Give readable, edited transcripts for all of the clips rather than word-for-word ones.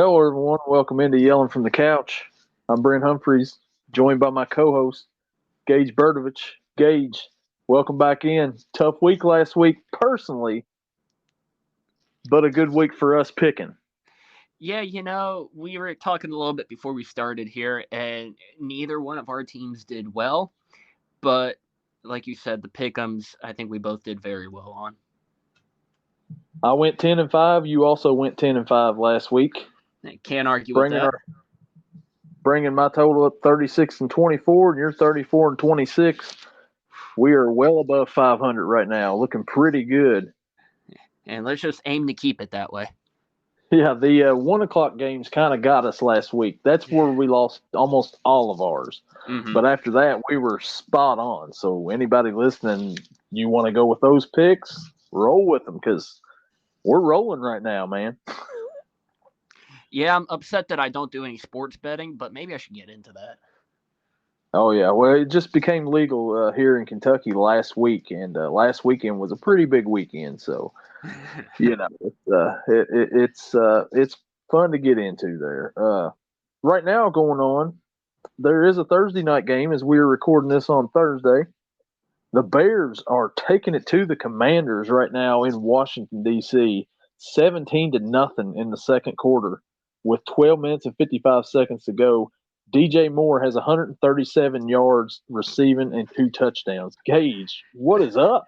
Hello, everyone. Welcome into Yelling from the Couch. I'm Brent Humphreys, joined by my co-host, Gage Bertovich. Gage, welcome back in. Tough week last week, personally, but a good week for us picking. Yeah, we were talking a little bit before we started here, and neither one of our teams did well. But like you said, the pick'ems, I think we both did very well on. I went 10-5. You also went 10-5 last week, Can't argue with bringing that. our bringing my total up 36-24, and you're 34-26. We are well above 500 right now, looking pretty good. And let's just aim to keep it that way. Yeah, the 1 o'clock games kind of got us last week. That's where we lost almost all of ours. Mm-hmm. But after that, we were spot on. So anybody listening, you want to go with those picks, roll with them because we're rolling right now, man. Yeah, I'm upset that I don't do any sports betting, but maybe I should get into that. Oh yeah, well it just became legal here in Kentucky last week, and last weekend was a pretty big weekend. So it's fun to get into there. Right now going on, there is a Thursday night game as we are recording this on Thursday. The Bears are taking it to the Commanders right now in Washington D.C. 17-0 in the second quarter with 12 minutes and 55 seconds to go. DJ Moore has 137 yards receiving and 2 touchdowns. Gage, what is up?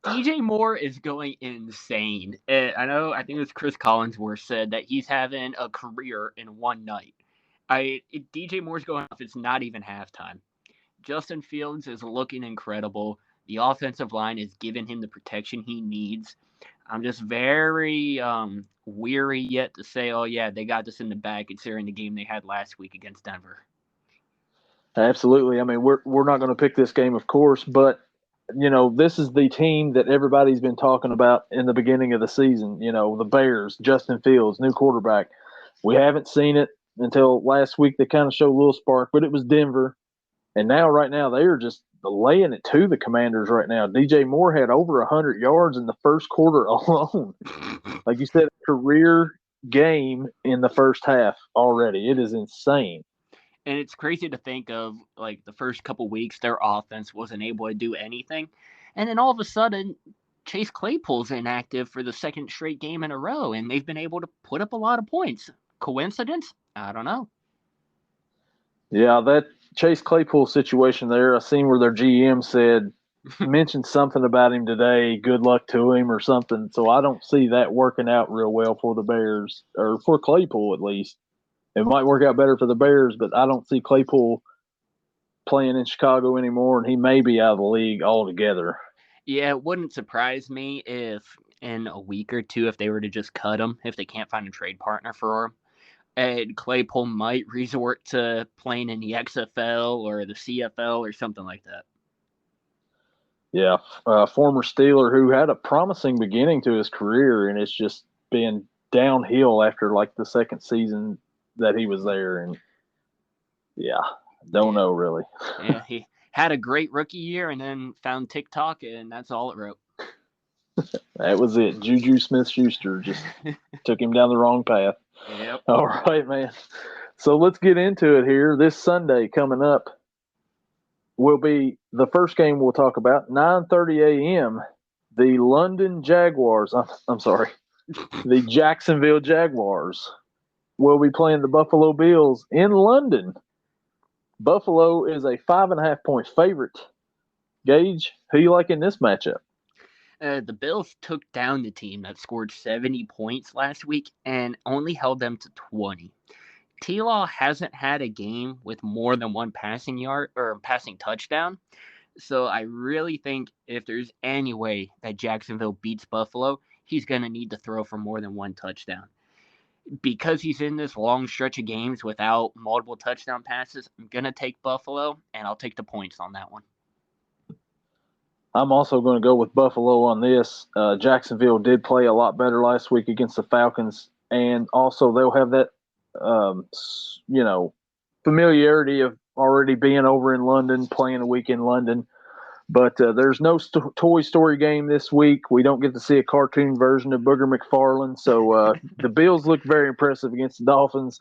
DJ Moore is going insane. I think it was Chris Collinsworth said that he's having a career in one night. DJ Moore's going off. It's not even halftime. Justin Fields is looking incredible. The offensive line is giving him the protection he needs. I'm just very weary yet to say, oh yeah, they got this in the bag considering the game they had last week against Denver. Absolutely. I mean, we're not going to pick this game, of course, but this is the team that everybody's been talking about in the beginning of the season. The Bears, Justin Fields, new quarterback. We haven't seen it until last week. They kind of showed a little spark, but it was Denver. And now, right now, they are just laying it to the Commanders right now. DJ Moore had over 100 yards in the first quarter alone. Like you said, career game in the first half already. It is insane. And it's crazy to think of like the first couple weeks their offense wasn't able to do anything. And then all of a sudden Chase Claypool's inactive for the second straight game in a row and they've been able to put up a lot of points. Coincidence? I don't know. Yeah, that Chase Claypool situation there, I seen where their GM mentioned something about him today, good luck to him or something. So I don't see that working out real well for the Bears, or for Claypool at least. It might work out better for the Bears, but I don't see Claypool playing in Chicago anymore, and he may be out of the league altogether. Yeah, it wouldn't surprise me if in a week or two if they were to just cut him if they can't find a trade partner for him. And Claypool might resort to playing in the XFL or the CFL or something like that. Yeah, former Steeler who had a promising beginning to his career, and it's just been downhill after like the second season that he was there, and yeah, don't Yeah, know really. yeah, he had a great rookie year and then found TikTok and that's all it wrote. That was it. Juju Smith-Schuster just took him down the wrong path. Yep. All right, man. So let's get into it here. This Sunday coming up will be the first game we'll talk about. 9:30 a.m. The London Jaguars. I'm sorry. The Jacksonville Jaguars will be playing the Buffalo Bills in London. Buffalo is a 5.5-point favorite. Gage, who you like in this matchup? The Bills took down the team that scored 70 points last week and only held them to 20. T-Law hasn't had a game with more than one passing yard or passing touchdown. So I really think if there's any way that Jacksonville beats Buffalo, he's going to need to throw for more than one touchdown. Because he's in this long stretch of games without multiple touchdown passes, I'm going to take Buffalo, and I'll take the points on that one. I'm also going to go with Buffalo on this. Jacksonville did play a lot better last week against the Falcons, and also they'll have that, um, familiarity of already being over in London, playing a week in London. But there's no Toy Story game this week. We don't get to see a cartoon version of Booger McFarlane. So the Bills look very impressive against the Dolphins.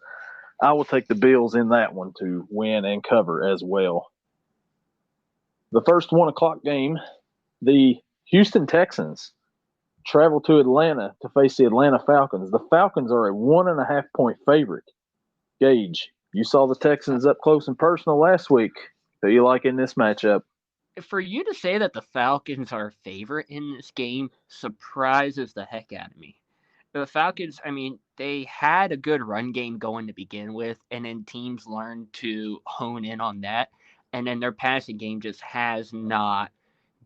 I will take the Bills in that one to win and cover as well. The first 1 o'clock game, the Houston Texans travel to Atlanta to face the Atlanta Falcons. The Falcons are a 1.5-point favorite. Gage, you saw the Texans up close and personal last week. Who you like in this matchup? For you to say that the Falcons are a favorite in this game surprises the heck out of me. The Falcons, I mean, they had a good run game going to begin with, and then teams learned to hone in on that, and then their passing game just has not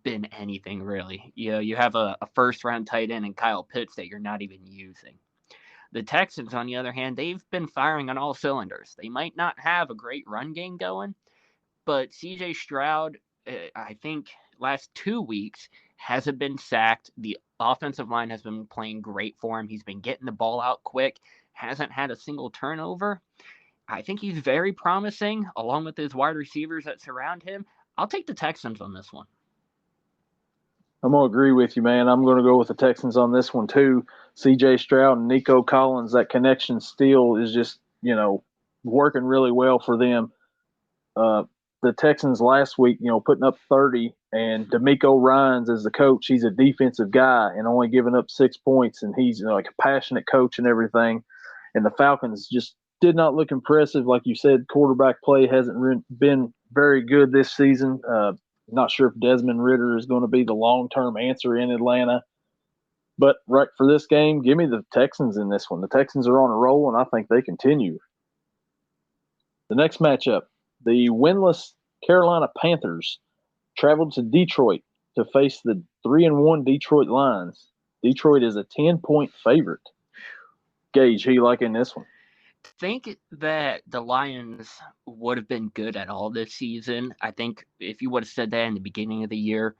been anything really. You have a first-round tight end and Kyle Pitts that you're not even using. The Texans, on the other hand, they've been firing on all cylinders. They might not have a great run game going, but C.J. Stroud, I think last 2 weeks, hasn't been sacked. The offensive line has been playing great for him. He's been getting the ball out quick, hasn't had a single turnover. I think he's very promising, along with his wide receivers that surround him. I'll take the Texans on this one. I'm going to agree with you, man. I'm going to go with the Texans on this one, too. C.J. Stroud and Nico Collins, that connection still is just, working really well for them. The Texans last week, putting up 30, and D'Amico Ryans is the coach. He's a defensive guy and only giving up 6 points, and he's like a passionate coach and everything. And the Falcons just did not look impressive. Like you said, quarterback play hasn't been very good this season. Not sure if Desmond Ridder is going to be the long-term answer in Atlanta. But right for this game, give me the Texans in this one. The Texans are on a roll, and I think they continue. The next matchup, the winless Carolina Panthers traveled to Detroit to face the 3-1 Detroit Lions. Detroit is a 10-point favorite. Gage, who you like in this one? Think that the Lions would have been good at all this season. I think if you would have said that in the beginning of the year,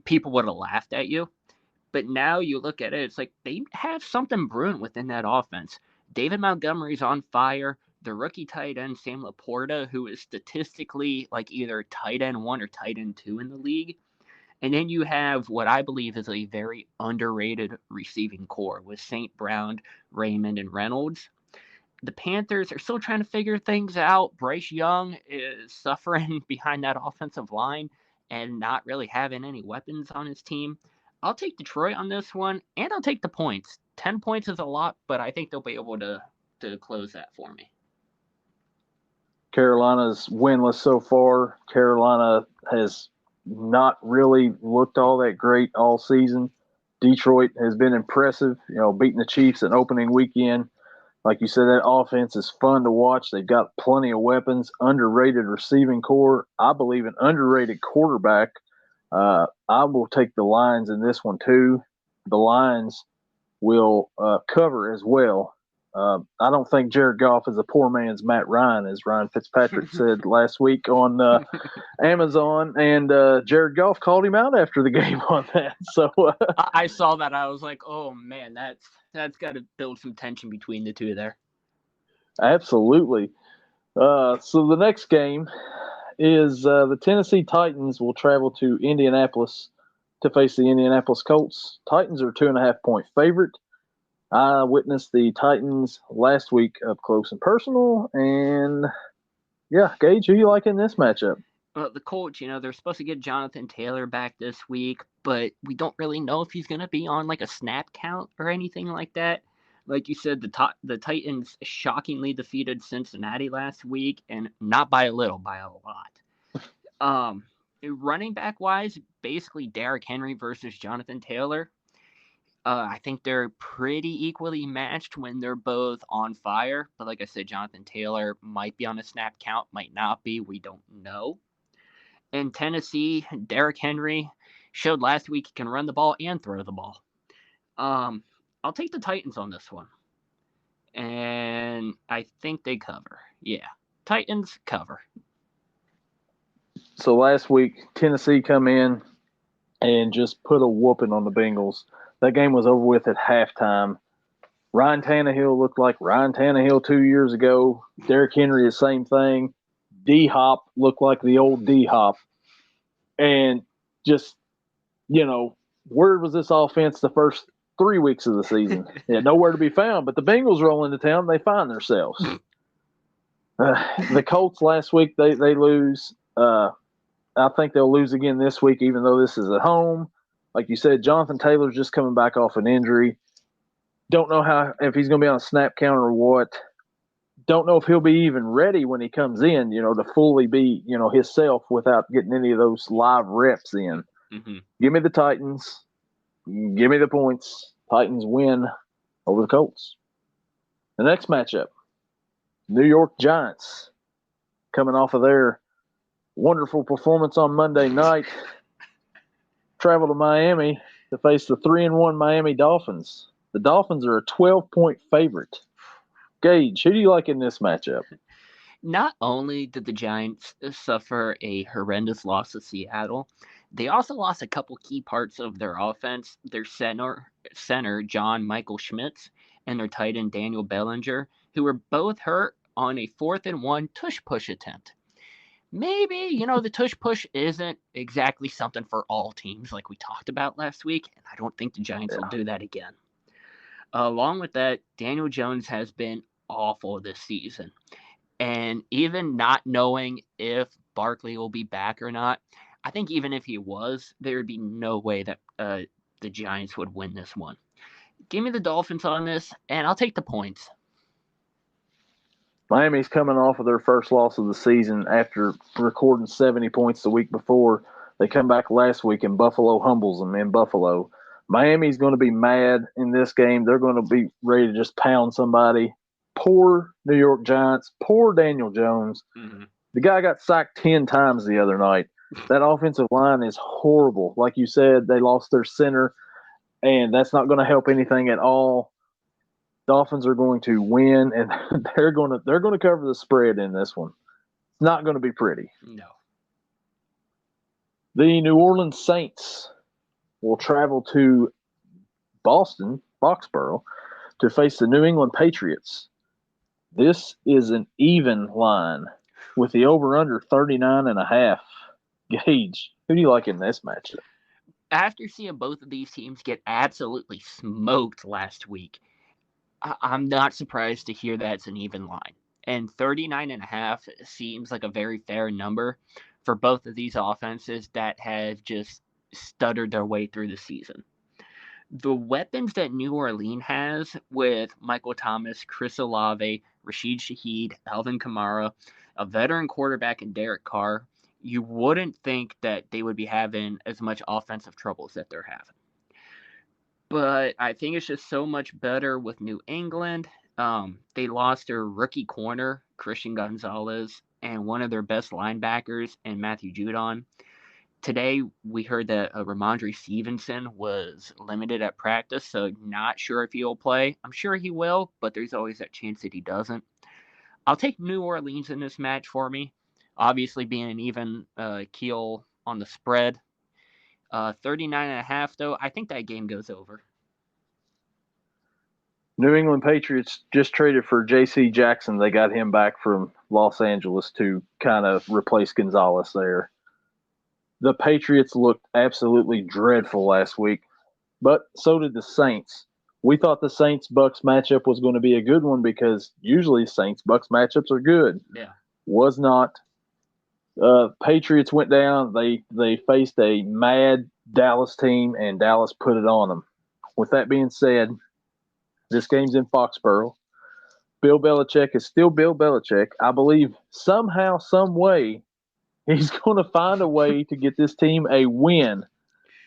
people would have laughed at you. But now you look at it, it's like they have something brewing within that offense. David Montgomery's on fire. The rookie tight end, Sam Laporta, who is statistically like either tight end 1 or tight end 2 in the league. And then you have what I believe is a very underrated receiving core with St. Brown, Raymond, and Reynolds. The Panthers are still trying to figure things out. Bryce Young is suffering behind that offensive line and not really having any weapons on his team. I'll take Detroit on this one, and I'll take the points. 10 points is a lot, but I think they'll be able to close that for me. Carolina's winless so far. Carolina has not really looked all that great all season. Detroit has been impressive, beating the Chiefs in opening weekend. Like you said, that offense is fun to watch. They've got plenty of weapons, underrated receiving core. I believe an underrated quarterback. I will take the Lions in this one, too. The Lions will cover as well. I don't think Jared Goff is a poor man's Matt Ryan, as Ryan Fitzpatrick said last week on Amazon. And Jared Goff called him out after the game on that. So I saw that. I was like, oh, man, that's got to build some tension between the two there. Absolutely. So the next game is the Tennessee Titans will travel to Indianapolis to face the Indianapolis Colts. Titans are 2.5-point favorite. I witnessed the Titans last week up close and personal. And, yeah, Gage, who you like in this matchup? Well, the Colts, they're supposed to get Jonathan Taylor back this week, but we don't really know if he's going to be on, like, a snap count or anything like that. Like you said, the Titans shockingly defeated Cincinnati last week, and not by a little, by a lot. Running back-wise, basically Derrick Henry versus Jonathan Taylor. I think they're pretty equally matched when they're both on fire. But like I said, Jonathan Taylor might be on a snap count, might not be. We don't know. In Tennessee, Derrick Henry showed last week he can run the ball and throw the ball. I'll take the Titans on this one. And I think they cover. Yeah, Titans cover. So last week, Tennessee come in and just put a whooping on the Bengals. That game was over with at halftime. Ryan Tannehill looked like Ryan Tannehill 2 years ago. Derrick Henry, the same thing. D-Hop looked like the old D-Hop. And just, where was this offense the first 3 weeks of the season? Yeah, nowhere to be found. But the Bengals roll into town, they find themselves. The Colts last week, they lose. I think they'll lose again this week, even though this is at home. Like you said, Jonathan Taylor's just coming back off an injury. Don't know if he's going to be on a snap count or what. Don't know if he'll be even ready when he comes in, to fully be, himself without getting any of those live reps in. Mm-hmm. Give me the Titans. Give me the points. Titans win over the Colts. The next matchup, New York Giants, coming off of their wonderful performance on Monday night, travel to Miami to face the 3-1 Miami Dolphins. The Dolphins are a 12-point favorite. Gage, who do you like in this matchup? Not only did the Giants suffer a horrendous loss to Seattle, they also lost a couple key parts of their offense. Their center John Michael Schmitz, and their tight end Daniel Bellinger, who were both hurt on a 4th-and-1 tush push attempt. Maybe, the tush push isn't exactly something for all teams like we talked about last week, and I don't think the Giants will do that again. Along with that, Daniel Jones has been awful this season. And even not knowing if Barkley will be back or not, I think even if he was, there would be no way that the Giants would win this one. Give me the Dolphins on this, and I'll take the points. Miami's coming off of their first loss of the season after recording 70 points the week before. They come back last week, and Buffalo humbles them in Buffalo. Miami's going to be mad in this game. They're going to be ready to just pound somebody. Poor New York Giants. Poor Daniel Jones. Mm-hmm. The guy got sacked 10 times the other night. That offensive line is horrible. Like you said, they lost their center, and that's not going to help anything at all. Dolphins are going to win, and they're going to cover the spread in this one. It's not going to be pretty. No. The New Orleans Saints will travel to Boston, Foxborough, to face the New England Patriots. This is an even line with the over-under 39.5. Gage, who do you like in this matchup? After seeing both of these teams get absolutely smoked last week, I'm not surprised to hear that it's an even line. And 39.5 seems like a very fair number for both of these offenses that have just stuttered their way through the season. The weapons that New Orleans has with Michael Thomas, Chris Olave, Rashid Shaheed, Alvin Kamara, a veteran quarterback in Derek Carr, you wouldn't think that they would be having as much offensive troubles that they're having. But I think it's just so much better with New England. They lost their rookie corner, Christian Gonzalez, and one of their best linebackers in Matthew Judon. Today, we heard that Ramondre Stevenson was limited at practice, so not sure if he'll play. I'm sure he will, but there's always that chance that he doesn't. I'll take New Orleans in this match for me. Obviously, being an even keel on the spread. 39.5, though, I think that game goes over. New England Patriots just traded for J.C. Jackson. They got him back from Los Angeles to kind of replace Gonzalez there. The Patriots looked absolutely dreadful last week, but so did the Saints. We thought the Saints-Bucks matchup was going to be a good one because usually Saints-Bucks matchups are good. Yeah. Was not. Patriots went down. They faced a mad Dallas team, and Dallas put it on them. With that being said, this game's in Foxborough. Bill Belichick is still Bill Belichick. I believe somehow, some way, he's going to find a way to get this team a win.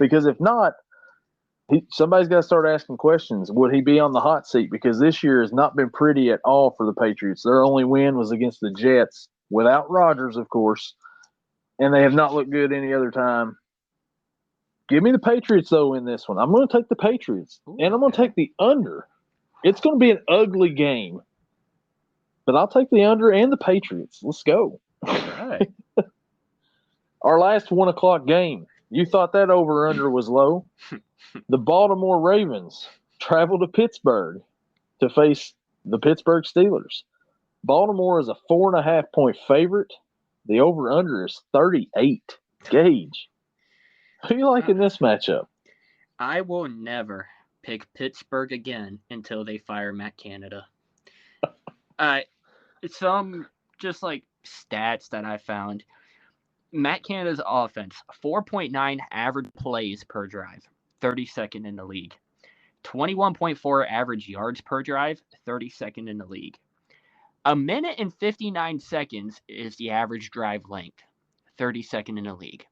Because if not, somebody's got to start asking questions. Would he be on the hot seat? Because this year has not been pretty at all for the Patriots. Their only win was against the Jets, without Rodgers, of course. And they have not looked good any other time. Give me the Patriots, though, in this one. I'm going to take the Patriots. Ooh, and I'm going to take the under. It's going to be an ugly game. But I'll take the under and the Patriots. Let's go. All right. Our last 1 o'clock game. You thought that over-under was low? The Baltimore Ravens travel to Pittsburgh to face the Pittsburgh Steelers. Baltimore is a 4.5-point favorite. The over-under is 38. Gage, Who you like in this matchup? I will never pick Pittsburgh again until they fire Matt Canada. Uh, some just like stats that I found. Matt Canada's offense, 4.9 average plays per drive, 32nd in the league. 21.4 average yards per drive, 32nd in the league. A minute and 59 seconds is the average drive length, 32nd in the league.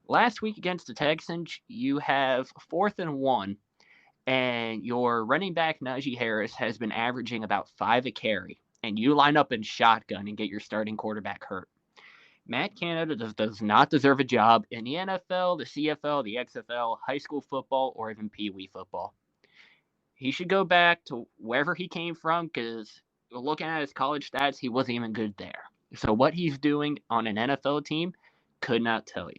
Last week against the Texans, you have 4th and 1, and your running back Najee Harris has been averaging about 5 a carry, and you line up in shotgun and get your starting quarterback hurt. Matt Canada does not deserve a job in the NFL, the CFL, the XFL, high school football, or even Pee Wee football. He should go back to wherever he came from because looking at his college stats, he wasn't even good there. So what he's doing on an NFL team, could not tell you.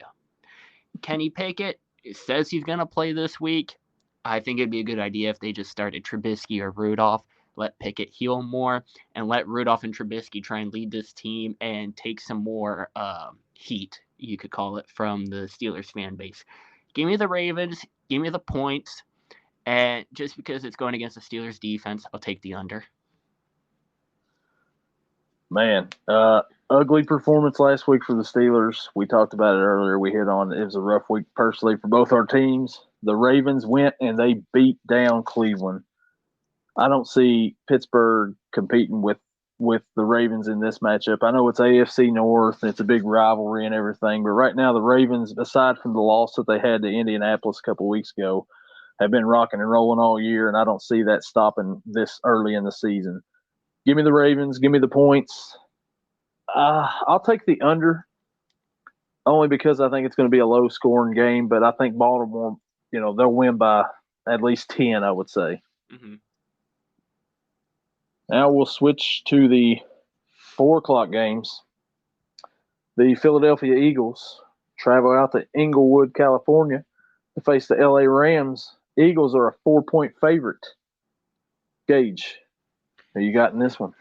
Kenny Pickett says he's going to play this week. I think it'd be a good idea if they just started Trubisky or Rudolph, let Pickett heal more, and let Rudolph and Trubisky try and lead this team and take some more heat, you could call it, from the Steelers fan base. Give me the Ravens. Give me the points. And just because it's going against the Steelers defense, I'll take the under. Man, ugly performance last week for the Steelers. We talked about it earlier. We hit on it was a rough week personally for both our teams. The Ravens went and they beat down Cleveland. I don't see Pittsburgh competing with the Ravens in this matchup. I know it's AFC North, and it's a big rivalry and everything, but right now the Ravens, aside from the loss that they had to Indianapolis a couple weeks ago, have been rocking and rolling all year, and I don't see that stopping this early in the season. Give me the Ravens. Give me the points. I'll take the under, only because I think it's going to be a low-scoring game, but I think Baltimore, they'll win by at least 10, I would say. Mm-hmm. Now we'll switch to the 4 o'clock games. The Philadelphia Eagles travel out to Inglewood, California to face the LA Rams. Eagles are a 4-point favorite. Gage, who you got in this one?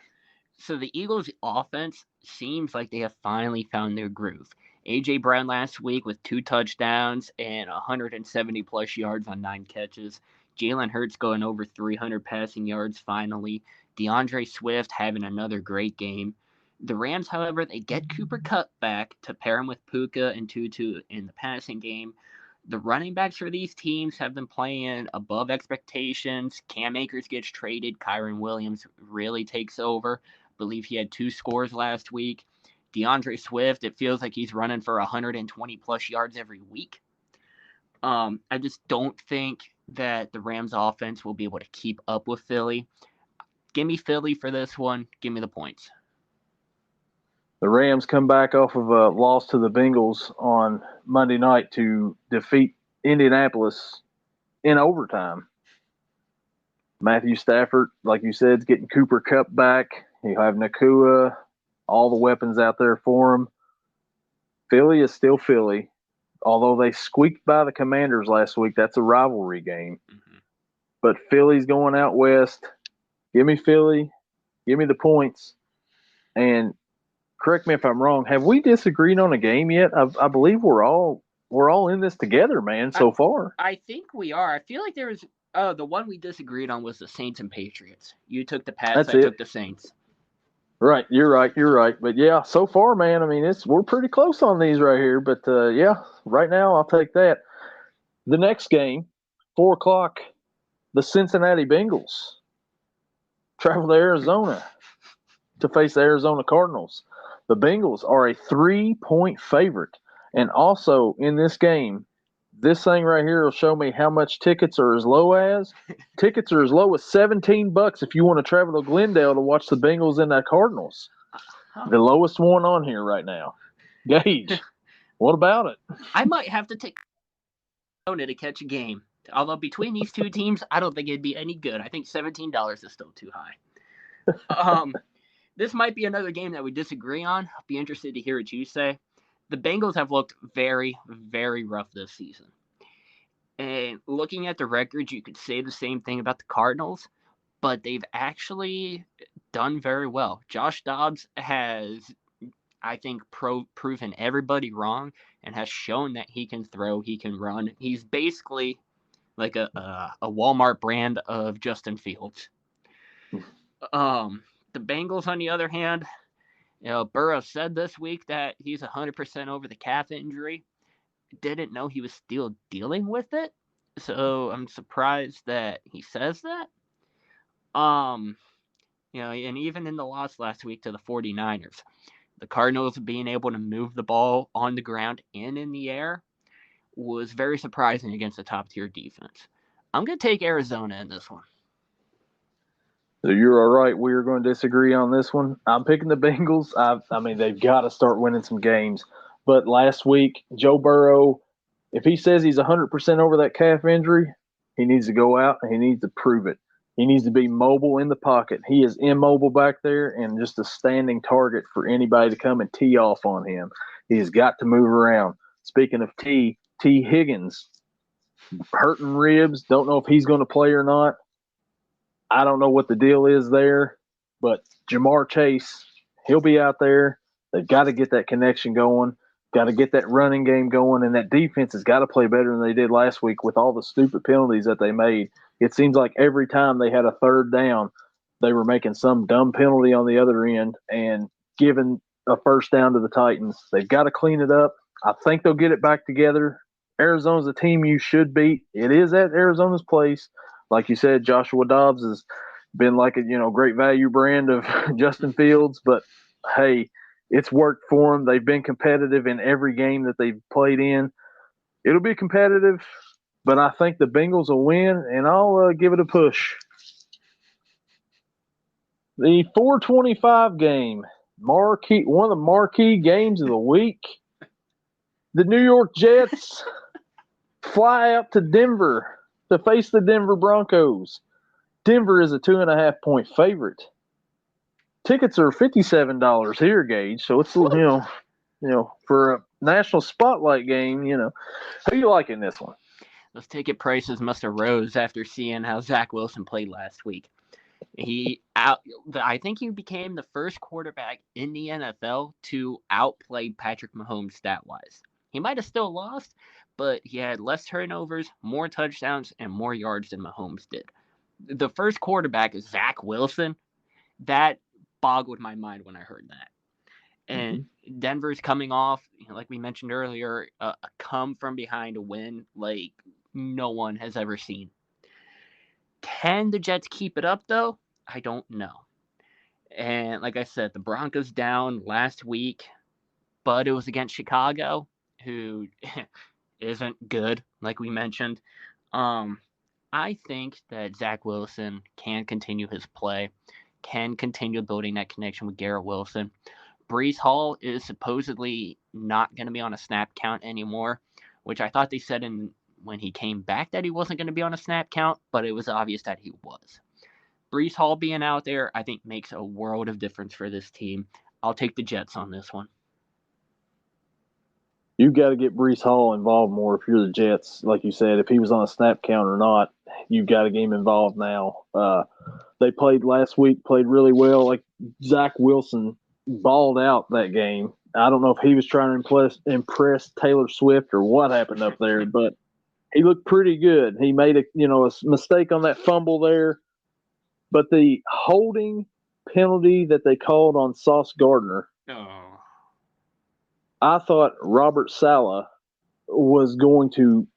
So the Eagles' offense seems like they have finally found their groove. A.J. Brown last week with 2 touchdowns and 170-plus yards on 9 catches. Jalen Hurts going over 300 passing yards finally. DeAndre Swift having another great game. The Rams, however, they get Cooper Kupp back to pair him with Puka and Tutu in the passing game. The running backs for these teams have been playing above expectations. Cam Akers gets traded. Kyron Williams really takes over. I believe he had 2 scores last week. DeAndre Swift, it feels like he's running for 120-plus yards every week. I just don't think that the Rams offense will be able to keep up with Philly. Give me Philly for this one. Give me the points. The Rams come back off of a loss to the Bengals on Monday night to defeat Indianapolis in overtime. Matthew Stafford, like you said, is getting Cooper Kupp back. You have Nakua, all the weapons out there for him. Philly is still Philly. Although they squeaked by the Commanders last week, that's a rivalry game. Mm-hmm. But Philly's going out west. Give me Philly. Give me the points. And correct me if I'm wrong. Have we disagreed on a game yet? I believe we're all in this together, man. So far, I think we are. I feel like there was the one we disagreed on was the Saints and Patriots. You took the Pats. I took the Saints. Right, you're right. But yeah, so far, man. I mean, we're pretty close on these right here. But yeah, right now I'll take that. The next game, 4 o'clock, the Cincinnati Bengals travel to Arizona to face the Arizona Cardinals. The Bengals are a 3-point favorite. And also in this game, this thing right here will show me how much tickets are as low as. Tickets are as low as $17 if you want to travel to Glendale to watch the Bengals and the Cardinals. The lowest one on here right now. Gage, what about it? I might have to take Arizona to catch a game. Although between these two teams, I don't think it'd be any good. I think $17 is still too high. This might be another game that we disagree on. I'll be interested to hear what you say. The Bengals have looked very, very rough this season. And looking at the records, you could say the same thing about the Cardinals, but they've actually done very well. Josh Dobbs has, I think, proven everybody wrong and has shown that he can throw, he can run. He's basically like a Walmart brand of Justin Fields. The Bengals, on the other hand, Burrow said this week that he's 100% over the calf injury. Didn't know he was still dealing with it, so I'm surprised that he says that. And even in the loss last week to the 49ers, the Cardinals being able to move the ball on the ground and in the air was very surprising against a top-tier defense. I'm going to take Arizona in this one. So you're all right. We are going to disagree on this one. I'm picking the Bengals. I mean, they've got to start winning some games. But last week, Joe Burrow, if he says he's 100% over that calf injury, he needs to go out and he needs to prove it. He needs to be mobile in the pocket. He is immobile back there and just a standing target for anybody to come and tee off on him. He's got to move around. Speaking of T Higgins, hurting ribs. Don't know if he's going to play or not. I don't know what the deal is there, but Jamar Chase, he'll be out there. They've got to get that connection going, got to get that running game going, and that defense has got to play better than they did last week with all the stupid penalties that they made. It seems like every time they had a third down, they were making some dumb penalty on the other end and giving a first down to the Titans. They've got to clean it up. I think they'll get it back together. Arizona's a team you should beat. It is at Arizona's place. Like you said, Joshua Dobbs has been like a great value brand of Justin Fields, but hey, it's worked for them. They've been competitive in every game that they've played in. It'll be competitive, but I think the Bengals will win, and I'll give it a push. The 4:25 game, one of the marquee games of the week. The New York Jets fly out to Denver to face the Denver Broncos. Denver is a 2.5-point favorite. Tickets are $57 here, Gage. So it's for a national spotlight game. Who you like in this one? Those ticket prices must have rose after seeing how Zach Wilson played last week. I think he became the first quarterback in the NFL to outplay Patrick Mahomes stat-wise. He might have still lost, but he had less turnovers, more touchdowns, and more yards than Mahomes did. The first quarterback is Zach Wilson. That boggled my mind when I heard that. And Denver's coming off, like we mentioned earlier, a come from behind a win like no one has ever seen. Can the Jets keep it up, though? I don't know. And like I said, the Broncos down last week, but it was against Chicago, who isn't good, like we mentioned. I think that Zach Wilson can continue his play, can continue building that connection with Garrett Wilson. Breece Hall is supposedly not going to be on a snap count anymore, which I thought they said when he came back that he wasn't going to be on a snap count, but it was obvious that he was. Breece Hall being out there, I think, makes a world of difference for this team. I'll take the Jets on this one. You've got to get Breece Hall involved more if you're the Jets. Like you said, if he was on a snap count or not, you've got to get him involved now. They played last week, played really well. Like Zach Wilson balled out that game. I don't know if he was trying to impress Taylor Swift or what happened up there, but he looked pretty good. He made a mistake on that fumble there, but the holding penalty that they called on Sauce Gardner. Oh. I thought Robert Saleh was going to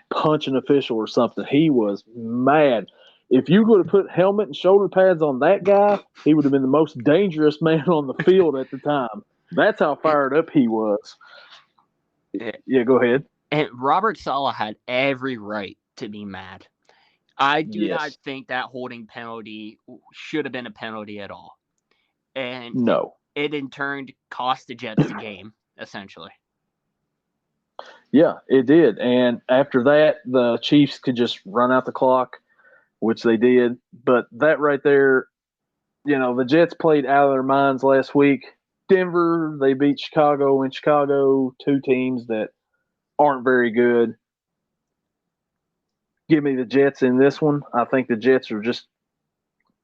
punch an official or something. He was mad. If you would have put helmet and shoulder pads on that guy, he would have been the most dangerous man on the field at the time. That's how fired up he was. Yeah, go ahead. And Robert Saleh had every right to be mad. I do not think that holding penalty should have been a penalty at all. And no. It in turn cost the Jets the game, essentially. Yeah, it did. And after that, the Chiefs could just run out the clock, which they did. But that right there, the Jets played out of their minds last week. Denver, they beat Chicago in Chicago, two teams that aren't very good. Give me the Jets in this one. I think the Jets are just,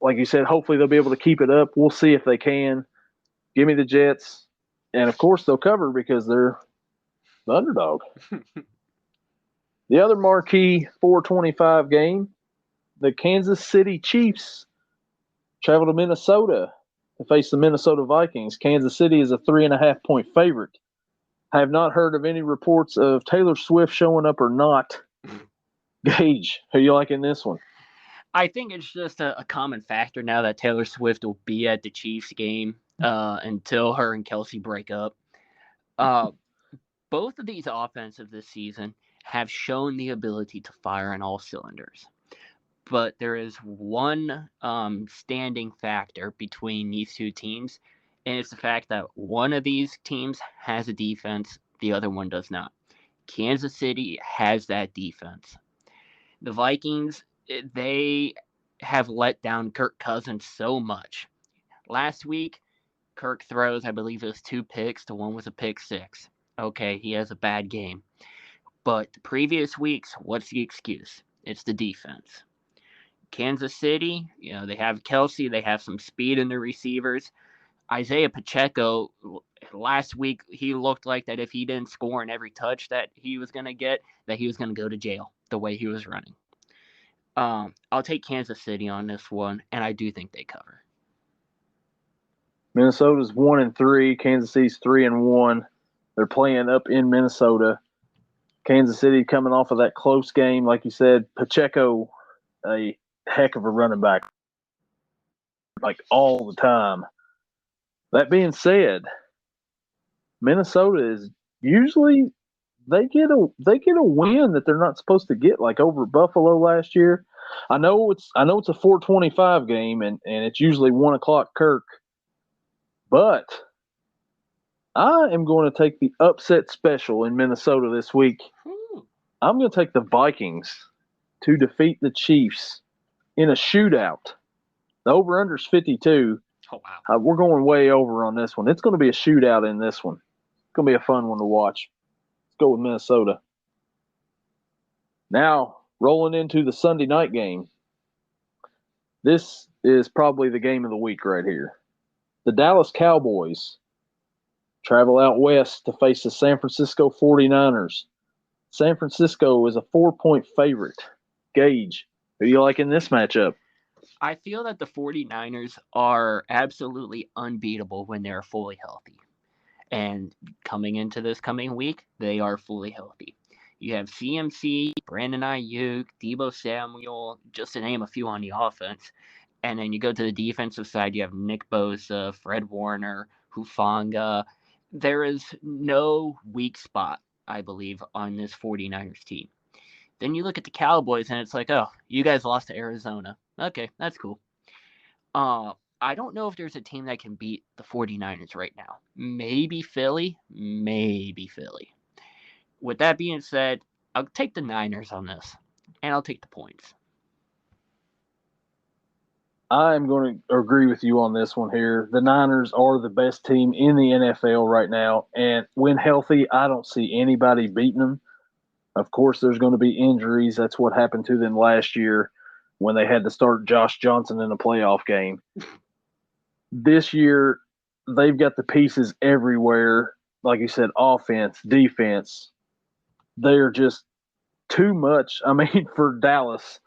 like you said, hopefully they'll be able to keep it up. We'll see if they can. Give me the Jets. And, of course, they'll cover because they're the underdog. The other marquee 425 game, the Kansas City Chiefs travel to Minnesota to face the Minnesota Vikings. Kansas City is a 3.5-point favorite. I have not heard of any reports of Taylor Swift showing up or not. Gage, who you like in this one? I think it's just a common factor now that Taylor Swift will be at the Chiefs game until her and Kelsey break up. Both of these offenses this season have shown the ability to fire on all cylinders. But there is one standing factor between these two teams, and it's the fact that one of these teams has a defense, the other one does not. Kansas City has that defense. The Vikings, they have let down Kirk Cousins so much. Last week, Kirk throws, I believe it was 2 picks, the one was a pick 6. Okay, he has a bad game. But the previous weeks, what's the excuse? It's the defense. Kansas City, they have Kelsey, they have some speed in their receivers. Isaiah Pacheco, last week, he looked like that if he didn't score in every touch that he was going to get, that he was going to go to jail the way he was running. I'll take Kansas City on this one, and I do think they cover. Minnesota's 1-3. Kansas City's 3-1. They're playing up in Minnesota. Kansas City coming off of that close game, like you said. Pacheco, a heck of a running back, like all the time. That being said, Minnesota is usually they get a win that they're not supposed to get, like over Buffalo last year. I know it's a 425 game and it's usually 1:00 Kirk, but I am going to take the upset special in Minnesota this week. I'm going to take the Vikings to defeat the Chiefs in a shootout. The over-under is 52. Oh, wow. We're going way over on this one. It's going to be a shootout in this one. It's going to be a fun one to watch. Let's go with Minnesota. Now, rolling into the Sunday night game. This is probably the game of the week right here. The Dallas Cowboys travel out west to face the San Francisco 49ers. San Francisco is a 4-point favorite. Gage, who do you like in this matchup? I feel that the 49ers are absolutely unbeatable when they're fully healthy. And coming into this coming week, they are fully healthy. You have CMC, Brandon Ayuk, Deebo Samuel, just to name a few on the offense. And then you go to the defensive side, you have Nick Bosa, Fred Warner, Hufanga. There is no weak spot, I believe, on this 49ers team. Then you look at the Cowboys, and it's like, oh, you guys lost to Arizona. Okay, that's cool. I don't know if there's a team that can beat the 49ers right now. Maybe Philly. With that being said, I'll take the Niners on this, and I'll take the points. I'm going to agree with you on this one here. The Niners are the best team in the NFL right now, and when healthy, I don't see anybody beating them. Of course, there's going to be injuries. That's what happened to them last year when they had to start Josh Johnson in a playoff game. This year, they've got the pieces everywhere. Like you said, offense, defense. They're just too much. I mean, for Dallas,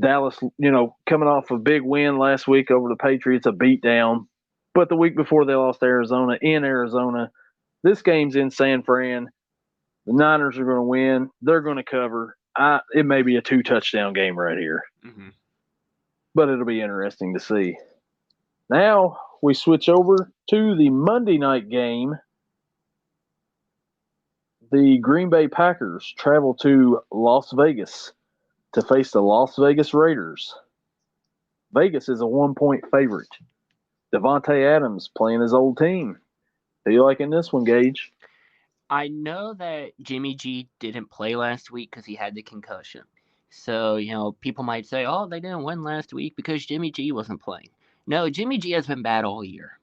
coming off a big win last week over the Patriots, a beatdown. But the week before they lost to Arizona in Arizona. This game's in San Fran. The Niners are going to win. They're going to cover. It may be a 2-touchdown game right here. Mm-hmm. But it'll be interesting to see. Now we switch over to the Monday night game. The Green Bay Packers travel to Las Vegas to face the Las Vegas Raiders. Vegas is a 1-point favorite. Devontae Adams playing his old team. Who you like in this one, Gage? I know that Jimmy G didn't play last week because he had the concussion. So, people might say, oh, they didn't win last week because Jimmy G wasn't playing. No, Jimmy G has been bad all year.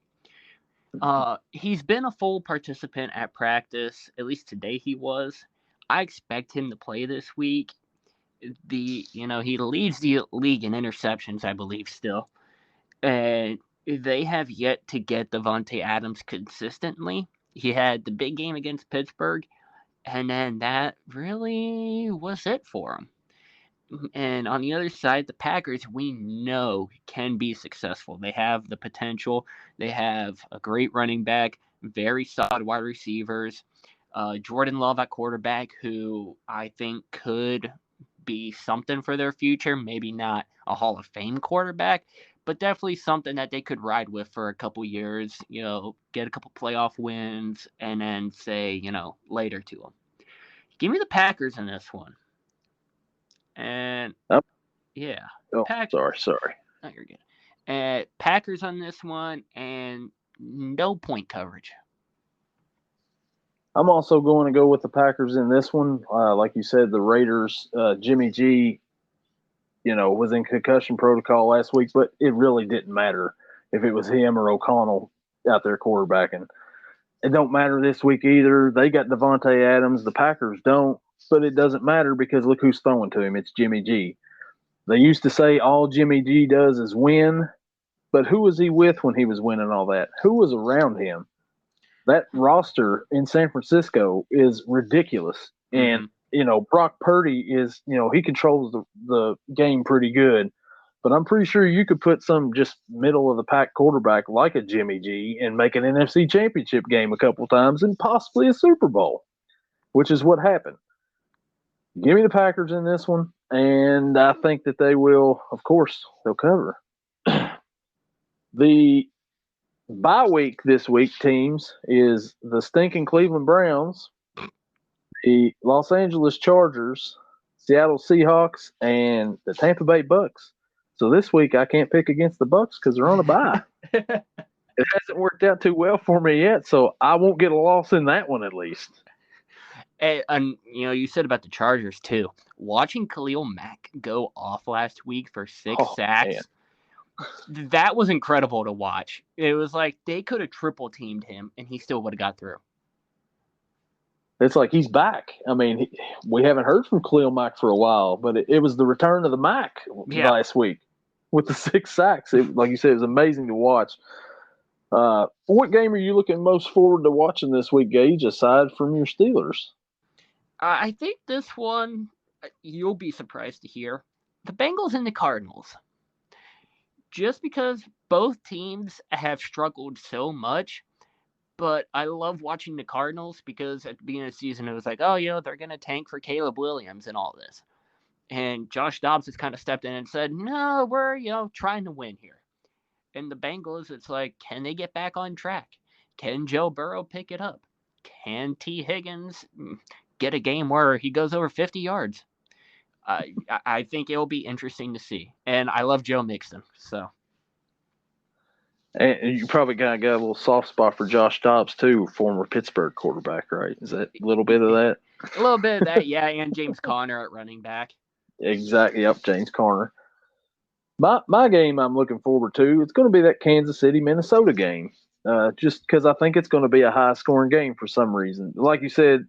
He's been a full participant at practice. At least today he was. I expect him to play this week. He leads the league in interceptions, I believe, still. And they have yet to get Devontae Adams consistently. He had the big game against Pittsburgh, and then that really was it for him. And on the other side, the Packers, we know, can be successful. They have the potential. They have a great running back, very solid wide receivers, Jordan Love at quarterback, who I think could be something for their future. Maybe not a Hall of Fame quarterback, but definitely something that they could ride with for a couple years, get a couple playoff wins, and then say, later to them. Give me the Packers in this one. And Oh, yeah, oh Pack. sorry. No, you're good. Packers on this one, and no point coverage. I'm also going to go with the Packers in this one. Like you said, the Raiders, Jimmy G, was in concussion protocol last week, but it really didn't matter if it was him or O'Connell out there quarterbacking. It don't matter this week either. They got Devontae Adams. The Packers don't, but it doesn't matter because look who's throwing to him. It's Jimmy G. They used to say all Jimmy G does is win, but who was he with when he was winning all that? Who was around him? That roster in San Francisco is ridiculous. And, Brock Purdy is, he controls the game pretty good. But I'm pretty sure you could put some just middle of the pack quarterback like a Jimmy G and make an NFC championship game a couple times and possibly a Super Bowl, which is what happened. Give me the Packers in this one. And I think that they will, of course, they'll cover. The bye week this week teams is the stinking Cleveland Browns, the Los Angeles Chargers, Seattle Seahawks, and the Tampa Bay Bucks. So this week I can't pick against the Bucks because they're on a bye. It hasn't worked out too well for me yet, so I won't get a loss in that one at least. And you said about the Chargers too. Watching Khalil Mack go off last week for 6 sacks. Man. That was incredible to watch. It was like they could have triple teamed him and he still would have got through. It's like he's back. I mean, we haven't heard from Khalil Mack for a while, but it was the return of the Mack last week with the 6 sacks. Like you said, it was amazing to watch. What game are you looking most forward to watching this week, Gage, aside from your Steelers? I think this one, you'll be surprised to hear. The Bengals and the Cardinals. Just because both teams have struggled so much, but I love watching the Cardinals because at the beginning of the season, it was like, oh, they're going to tank for Caleb Williams and all this. And Josh Dobbs has kind of stepped in and said, no, we're, trying to win here. And the Bengals, it's like, can they get back on track? Can Joe Burrow pick it up? Can T. Higgins get a game where he goes over 50 yards? I think it'll be interesting to see. And I love Joe Mixon, so. And you probably got a little soft spot for Josh Dobbs, too, former Pittsburgh quarterback, right? Is that a little bit of that? A little bit of that, yeah, and James Conner at running back. Exactly, yep, James Conner. My game I'm looking forward to, it's going to be that Kansas City-Minnesota game, just because I think it's going to be a high-scoring game for some reason. Like you said,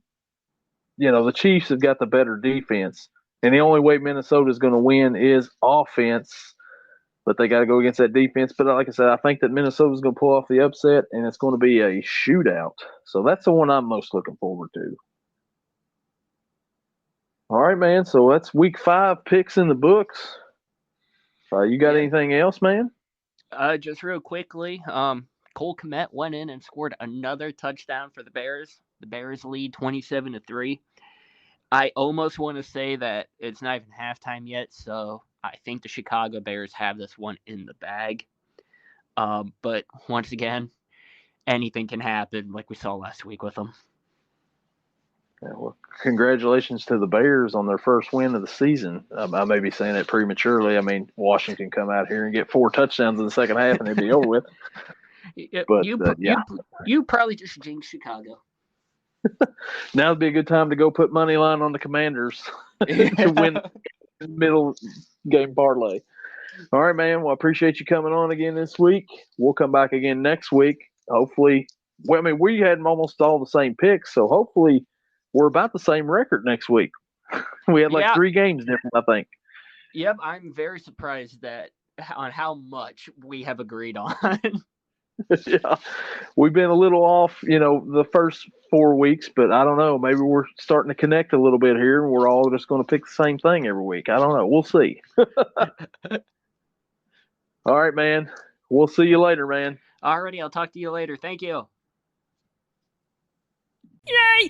the Chiefs have got the better defense, and the only way Minnesota is going to win is offense, but they got to go against that defense. But like I said, I think that Minnesota's going to pull off the upset, and it's going to be a shootout. So that's the one I'm most looking forward to. All right, man. So that's week 5 picks in the books. You got anything else, man? Just real quickly, Cole Kmet went in and scored another touchdown for the Bears. The Bears lead 27-3. I almost want to say that it's not even halftime yet, so I think the Chicago Bears have this one in the bag. But once again, anything can happen, like we saw last week with them. Yeah, well, congratulations to the Bears on their first win of the season. I may be saying it prematurely. I mean, Washington come out here and get 4 touchdowns in the second half, and it'd be over with. But you probably just jinxed Chicago. Now would be a good time to go put money line on the Commanders to win the middle game parlay. All right, man. Well, I appreciate you coming on again this week. We'll come back again next week. Hopefully, we had almost all the same picks, so hopefully we're about the same record next week. We had 3 games different, I think. Yep, I'm very surprised on how much we have agreed on. Yeah, we've been a little off, the first 4 weeks, but I don't know. Maybe we're starting to connect a little bit here, and we're all just going to pick the same thing every week. I don't know. We'll see. All right, man. We'll see you later, man. Alrighty, I'll talk to you later. Thank you. Yay!